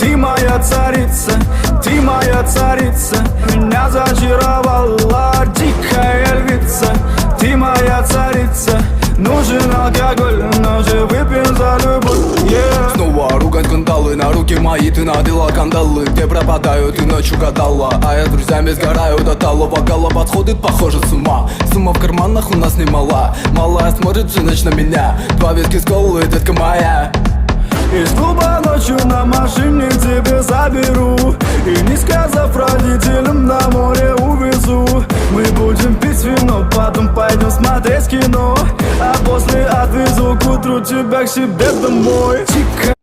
Ты моя царица, ты моя царица. Меня зачаровала дикая львица. Ты моя царица. Нужен алкоголь, но же выпьем за любовь, yeah. Снова ругань скандалы, на руки мои ты надела кандалы. Где пропадаю, ты ночью гадала, а я с друзьями сгораю до талого. Голова сходит, похоже, с ума. Сумма в карманах у нас немала. Малая смотрит всю ночь на меня. 2 виски с колой, детка моя. Из клуба ночью на машине к тебе заберу. И не сказав родителям, на море увезу. Мы будем пить вино, потом пойдем смотреть кино. А после отвезу к утру тебя к себе домой. Тихо